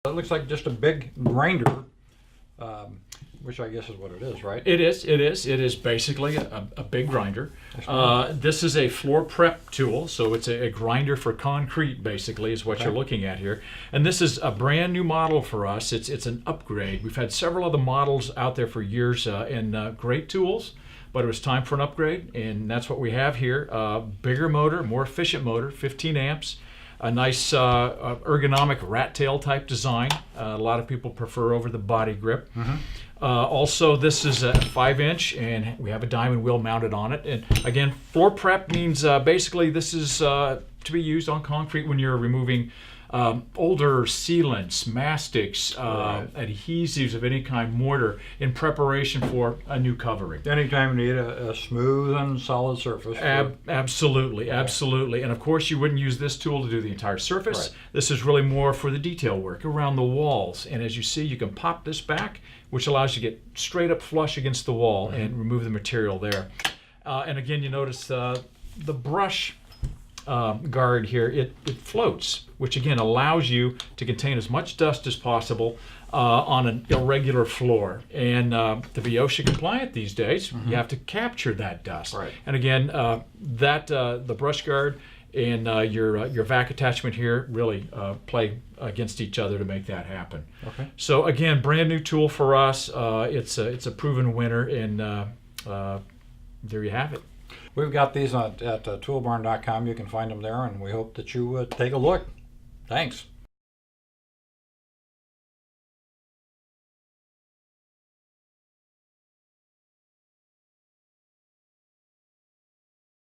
It looks like just a big grinder, which I guess is what it is, right? It is. It is basically a big grinder. This is a floor prep tool, so it's a grinder for concrete, basically, is what you're looking at here. And this is a brand new model for us. It's an upgrade. We've had several other models out there for years and great tools, but it was time for an upgrade, and that's what we have here. Bigger motor, more efficient motor, 15 amps. A nice ergonomic rat tail type design. A lot of people prefer over the body grip. Also, this is a 5-inch, and we have a diamond wheel mounted on it. And again, floor prep means basically this is to be used on concrete when you're removing older sealants, mastics, adhesives of any kind, mortar, in preparation for a new covering. Anytime you need a smooth and solid surface. Absolutely. And of course, you wouldn't use this tool to do the entire surface. This is really more for the detail work around the walls. And as you see, you can pop this back, which allows you to get straight up flush against the wall and remove the material there. And again, you notice the brush guard here, it floats, which again allows you to contain as much dust as possible on an irregular floor. And to be OSHA compliant these days, you have to capture that dust. And again, the brush guard and your vac attachment here really play against each other to make that happen. So again, brand new tool for us. It's a proven winner, and there you have it. We've got these at toolbarn.com. You can find them there, and we hope that you take a look. Thanks.